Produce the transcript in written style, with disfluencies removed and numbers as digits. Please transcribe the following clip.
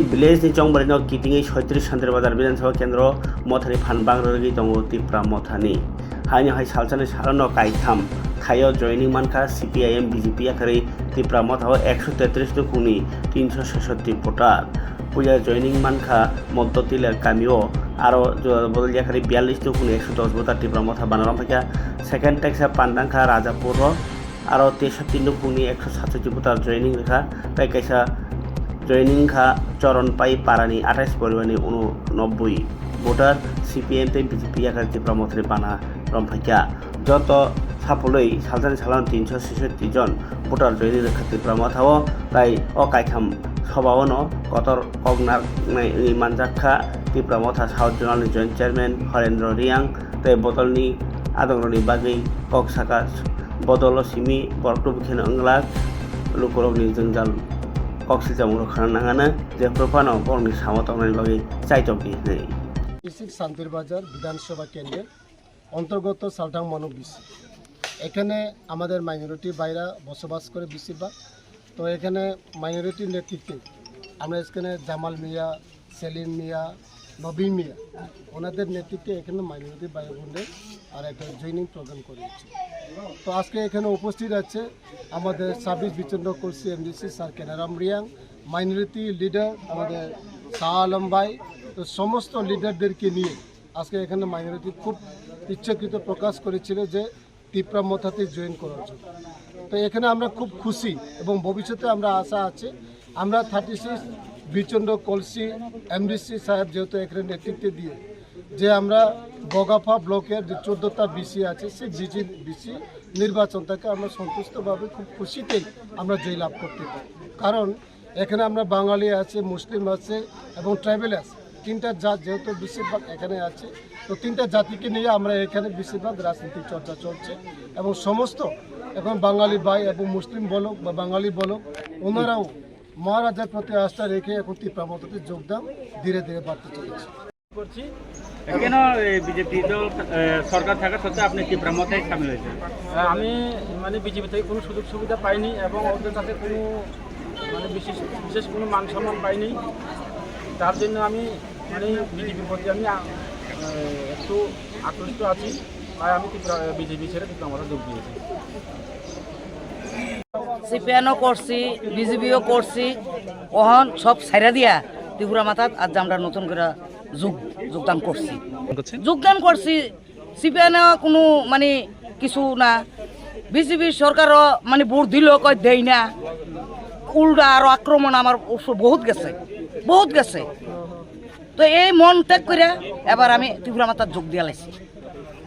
village ni chongbari no kitingi 36 Shantir Bazar Bidansabha Kendro Mothani Phanbangragi tongo Tipra Mothani haini hai salchani sarano kaitham khayo joining manka CPIM BJP akari Tipra Mothao 133 nukuni 366 votar puja joining manka Moddotiler kamio aro bodol jakari 42 nukuni 110 votar Tipra Motha banaram phaka second taxa Pandangkha Rajapur aro 63 nukuni 167 votar joining rekha tai kaisa joining kha চরণ পাই পারানি 28 পরিমাণে 89 voter CPM তে BJP আকার তীব্র মথরে বানা রমফাইকা যত সাফলই সালজানি সালান 366 জন voter জয়নি রেখা তীব্র মথাও তাই অকাইখাম সভাওন কতর কগনার মানজাখা তীব্র মথা সাউথ জোনালনি জয়েন্ট চেয়ারম্যান হরেন্দ্র রিয়াং তাই বদলনি আদংরনি বাগै ককসাকা বদল সিমি বরকটুবিখেন अंगलाक লুকরগনি জঞ্জাল Oxygen Rokhanangana, the Propano Borni Samaton Bagi, site of the Shantir Bazar, Bidansabha Kendra, অন্তর্গত সালটাং মনোবিস এখানে আমাদের মাইনরিটি বাইরা বসবাস করে বেশিরভাগ তো এখানে মাইনরিটির নেতৃত্বে আমরা এখানে জামাল মিয়া সেলিম মিয়া নবী মিয়া ওনাদের নেতৃত্বে এখানে মাইনরিটি বাইরা বোনদের আর একটা জয়নিং প্রোগ্রাম করেছি তো আজকে এখানে উপস্থিত আছে আমাদের সার্ভিস বিচন্দ্র কোর্সি MDC sir Kenaram Reang minority leader আমাদের শাহ আলম ভাই তো সমস্ত লিডারদেরকে নিয়ে আজকে এখানে মাইনরিটি খুব ইচ্ছাকৃত প্রকাশ করেছিল যে তিপ্রা মথাতে জয়েন করার জন্য তো এখানে আমরা খুব খুশি এবং ভবিষ্যতে আমরা আশা আছে আমরা 36 বিচন্দ্র কলসি এমডিসি সাহেব যেহেতু এখানে নেতৃত্ব দিয়ে যে আমরা বগাফা ব্লকের যে 14টা বিসি আছে সেই বিসি নির্বাচনটাকে আমরা সন্তুষ্টভাবে খুব খুশিতেই আমরা জয় লাভ করতে পারি কারণ এখানে আমরা বাঙালি আছে মুসলিম আছে এবং ট্রাইবেল আছে তিনটা জাত যেহেতু বেশিরভাগ এখানে আছে তো তিনটা জাতিকে নিয়ে আমরা এখানে বেশিরভাগ রাজনৈতিক চর্চা চলছে এবং সমস্ত এখন বাঙালি ভাই এবং মুসলিম বলুক বা বাঙালি বলুক ওনারাও মহারাজার প্রতি আস্থা রেখে এখন তিপ্রা মথাতে যোগদান ধীরে ধীরে বাড়তে চলেছে কেন বিজেপি দল সরকার থাকা সত্ত্বেও আপনি তিপ্রা মথায় সামিল হয়েছেন আমি মানে বিজেপি থেকে কোনো সুযোগ সুবিধা পাইনি এবং ওদের কাছে কোনো মানে বিশেষ কোনো মান সম্মান পাইনি তার জন্য আমি মানে বিজেপির প্রতি আমি একটু আকৃষ্ট আছি তাই আমি বিজেপি ছেড়ে তিপ্রা মথা যোগ দিয়েছি সিপিএনও করছি বিজেপিও করছি ওহন সব ছাইরা দিয়া ত্রিপুরা মাথাত আজ আমরা নতুন করে যোগদান করছি সিপিএন কোনো মানে কিছু না বিজেপি সরকারও মানে ভোট দিল কয় দেয় না উল্টা আরো আক্রমণ আমার বহুত গেছে তো এই মন ত্যাগ করে এবার আমি ত্রিপুরা মাথার যোগ দিয়া লাইছি